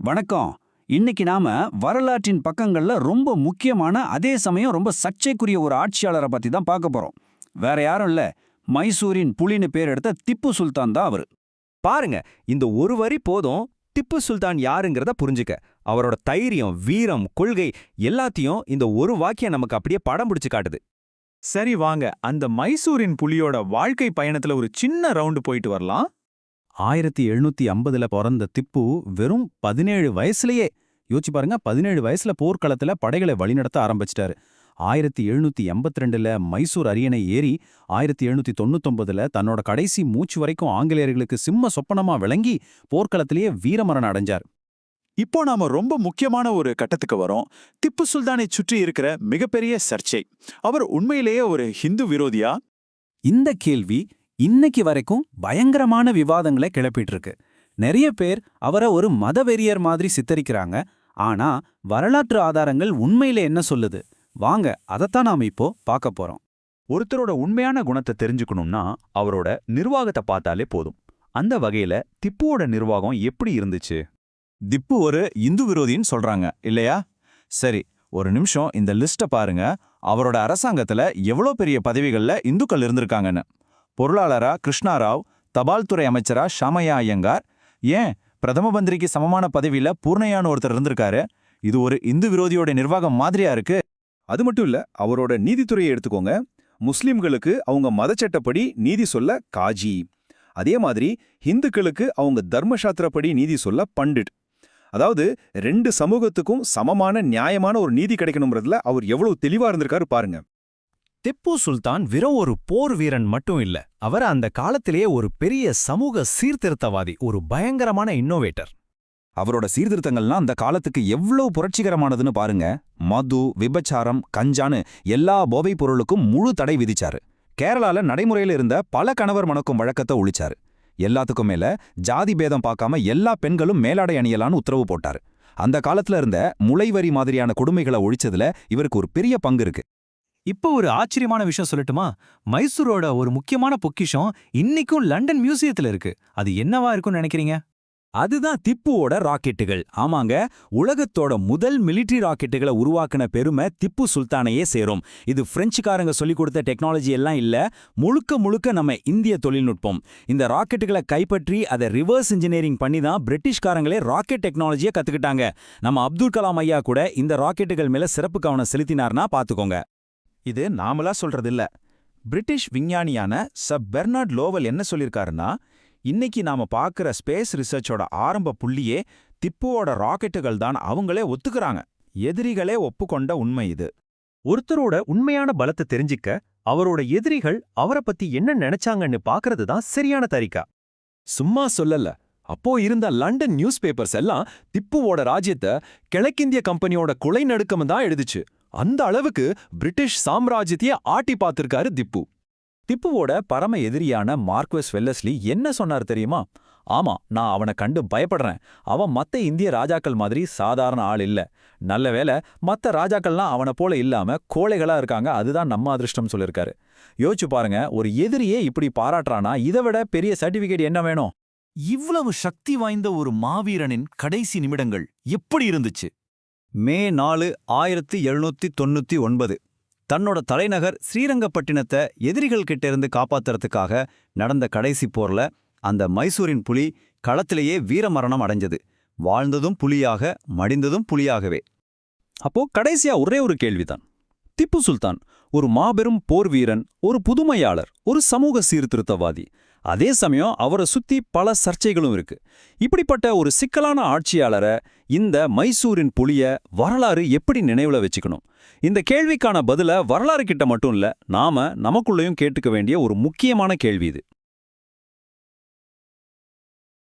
வணக்கம். இன்னைக்கு நாம வரலாற்றின் பக்கங்கள்ல ரொம்ப முக்கியமான அதே சமயம் ரொம்ப சர்ச்சைக்குரிய ஒரு ஆட்சியாளரை பத்தி தான் பார்க்க போறோம். வேற யாரும் இல்ல, மைசூரின் புலின்னு பேர் எடுத்த திப்பு சுல்தான் தான் அவரு. பாருங்க, இந்த ஒரு வரி போதும் திப்பு சுல்தான் யாருங்கிறத புரிஞ்சுக்க. அவரோட தைரியம், வீரம், கொள்கை எல்லாத்தையும் இந்த ஒரு வாக்கியம் நமக்கு அப்படியே படம் பிடிச்சு காட்டுது. சரி வாங்க, அந்த மைசூரின் புலியோட வாழ்க்கை பயணத்துல ஒரு சின்ன ரவுண்டு போயிட்டு வரலாம். 1750ல பிறந்த திப்பு வெறும் 17 வயசுலயே, யோசிச்சு பாருங்க, 17 வயசுல போர்க்களத்துல படைகளை வழிநடத்த ஆரம்பிச்சிட்டாரு. 1782ல மைசூர் அரியணை ஏறி 1799ல தன்னோட கடைசி மூச்சு வரைக்கும் ஆங்கிலேயர்களுக்கு சிம்ம சொப்பனமா விளங்கி போர்க்களத்திலேயே வீரமரணம் அடைஞ்சார். இப்போ நாம ரொம்ப முக்கியமான ஒரு கட்டத்துக்கு வரோம். திப்பு சுல்தானை சுற்றி இருக்கிற மிகப்பெரிய சர்ச்சை. அவர் உண்மையிலேயே ஒரு ஹிந்து விரோதியா? இந்த கேள்வி இன்னைக்கு வரைக்கும் பயங்கரமான விவாதங்களை கிளப்பிட்டு இருக்கு. நிறைய பேர் அவரை ஒரு மதவெறியர் மாதிரி சித்தரிக்கிறாங்க. ஆனா வரலாற்று ஆதாரங்கள் உண்மையில என்ன சொல்லுது? வாங்க, அதைத்தான் நாம இப்போ பார்க்க போறோம். ஒருத்தரோட உண்மையான குணத்தை தெரிஞ்சுக்கணும்னா அவரோட நிர்வாகத்தை பார்த்தாலே போதும். அந்த வகையில திப்புவோட நிர்வாகம் எப்படி இருந்துச்சு? திப்பு ஒரு இந்து விரோதின்னு சொல்றாங்க இல்லையா? சரி, ஒரு நிமிஷம் இந்த லிஸ்ட பாருங்க. அவரோட அரசாங்கத்துல எவ்வளோ பெரிய பதவிகள்ல இந்துக்கள் இருந்திருக்காங்கன்னு. பொருளாளரா கிருஷ்ணாராவ், தபால்துறை அமைச்சரா ஷாமையா ஐயங்கார், ஏன் பிரதம மந்திரிக்கு சமமான பதவியில பூர்ணையான ஒருத்தர் இருந்திருக்காரு. இது ஒரு இந்து விரோதியோட நிர்வாகம் மாதிரியா இருக்கு. அது மட்டும் இல்ல, அவரோட நீதித்துறையை எடுத்துக்கோங்க. முஸ்லிம்களுக்கு அவங்க மதச்சட்டப்படி நீதி சொல்ல காஜி, அதே மாதிரி ஹிந்துக்களுக்கு அவங்க தர்மசாஸ்திரப்படி நீதி சொல்ல பண்டிட். அதாவது ரெண்டு சமூகத்துக்கும் சமமான நியாயமான ஒரு நீதி கிடைக்கணும்ன்றதுல அவர் எவ்வளவு தெளிவா இருந்திருக்காரு பாருங்க. திப்பு சுல்தான் வெறும் ஒரு போர் வீரன் மட்டும் இல்ல, அவர் அந்த காலத்திலேயே ஒரு பெரிய சமூக சீர்திருத்தவாதி, ஒரு பயங்கரமான இன்னோவேட்டர். அவரோட சீர்திருத்தங்கள்லாம் அந்த காலத்துக்கு எவ்வளவு புரட்சிகரமானதுன்னு பாருங்க. மது, விபச்சாரம், கஞ்சான்னு எல்லா போதைப் பொருளுக்கும் முழு தடை விதிச்சாரு. கேரளால நடைமுறையில இருந்த பல கணவர் மணக்கும் வழக்கத்தை ஒழிச்சாரு. எல்லாத்துக்கும் மேல ஜாதி பேதம் பார்க்காம எல்லா பெண்களும் மேலாடை அணியலான்னு உத்தரவு போட்டாரு. அந்த காலத்துல இருந்த முளைவரி மாதிரியான கொடுமைகளை ஒழிச்சதுல இவருக்கு ஒரு பெரிய பங்கு இருக்கு. இப்போ ஒரு ஆச்சரியமான விஷயம் சொல்லட்டுமா? மைசூரோட ஒரு முக்கியமான பொக்கிஷம் இன்னைக்கும் லண்டன் மியூசியத்துல இருக்கு. அது என்னவா இருக்கும்னு நினைக்கிறீங்க? அதுதான் திப்புவோட ராக்கெட்டுகள். ஆமாங்க, உலகத்தோட முதல் மிலிட்டரி ராக்கெட்டுகளை உருவாக்கின பெருமை திப்பு சுல்தானையே சேரும். இது பிரெஞ்சுக்காரங்க சொல்லிக் கொடுத்த டெக்னாலஜி எல்லாம் இல்ல, முழுக்க முழுக்க நம்ம இந்திய தொழில்நுட்பம். இந்த ராக்கெட்டுகளை கைப்பற்றி அதை ரிவர்ஸ் இன்ஜினியரிங் பண்ணி தான் பிரிட்டிஷ்காரங்களே ராக்கெட் டெக்னாலஜியை கத்துக்கிட்டாங்க. நம்ம அப்துல் கலாம் ஐயா கூட இந்த ராக்கெட்டுகள் மேல சிறப்பு கவனம் செலுத்தினார்னா பாத்துக்கோங்க. இது நாமளா சொல்றதில்ல. பிரிட்டிஷ் விஞ்ஞானியான சர் பெர்னார்ட் லோவல் என்ன சொல்லியிருக்காருன்னா, இன்னைக்கு நாம பார்க்குற ஸ்பேஸ் ரிசர்ச்சோட ஆரம்ப புள்ளியே திப்புவோட ராக்கெட்டுகள் தான் அவங்களே ஒத்துக்கிறாங்க. எதிரிகளே ஒப்புக்கொண்ட உண்மை இது. ஒருத்தரோட உண்மையான பலத்தை தெரிஞ்சிக்க அவரோட எதிரிகள் அவரை பத்தி என்ன நினைச்சாங்கன்னு பாக்குறது தான் சரியான தரிகா. சும்மா சொல்லல, அப்போ இருந்த லண்டன் நியூஸ் பேப்பர்ஸ் எல்லாம் திப்புவோட ராஜ்யத்தை கிழக்கிந்திய கம்பெனியோட கொலை நடுக்கம் தான் எழுதுச்சு. அந்த அளவுக்கு பிரிட்டிஷ் சாம்ராஜ்யத்தையே ஆட்டி பார்த்திருக்காரு திப்பு. திப்புவோட பரம எதிரியான மார்க்வெஸ் வெல்லஸ்லி என்ன சொன்னார் தெரியுமா? ஆமா, நான் அவனை கண்டு பயப்படுறேன். அவன் மத்த இந்திய ராஜாக்கள் மாதிரி சாதாரண ஆள் இல்ல. நல்ல வேளை மத்த ராஜாக்கள்லாம் அவனை போல இல்லாம கோழைகளா இருக்காங்க, அதுதான் நம்ம அதிர்ஷ்டம் சொல்லிருக்காரு. யோசிச்சு பாருங்க, ஒரு எதிரியே இப்படி பாராட்டுறானா இதை விட பெரிய சர்டிபிகேட் என்ன வேணும்? இவ்வளவு சக்தி வாய்ந்த ஒரு மாவீரனின் கடைசி நிமிடங்கள் எப்படி இருந்துச்சு? மே 4, 1799 தன்னோட தலைநகர் ஸ்ரீரங்கப்பட்டினத்தை எதிரிகள் கிட்ட இருந்து காப்பாத்துறதுக்காக நடந்த கடைசி போர்ல அந்த மைசூரின் புலி களத்திலேயே வீரமரணம் அடைஞ்சது. வாழ்ந்ததும் புலியாக, மடிந்ததும் புலியாகவே. அப்போ கடைசியா ஒரே ஒரு கேள்விதான். திப்பு சுல்தான் ஒரு மாபெரும் போர் வீரன், ஒரு புதுமையாளர், ஒரு சமூக சீர்திருத்தவாதி. அதே சமயம் அவரை சுத்தி பல சர்ச்சைகளும் இருக்கு. இப்படிப்பட்ட ஒரு சிக்கலான ஆட்சியாளரை, இந்த மைசூரின் புலிய வரலாறு எப்படி நினைவுல வச்சுக்கணும்? இந்த கேள்விக்கான பதில வரலாறு கிட்ட மட்டும் இல்ல, நாம நமக்குள்ளேயும் கேட்டுக்க வேண்டிய ஒரு முக்கியமான கேள்வி இது.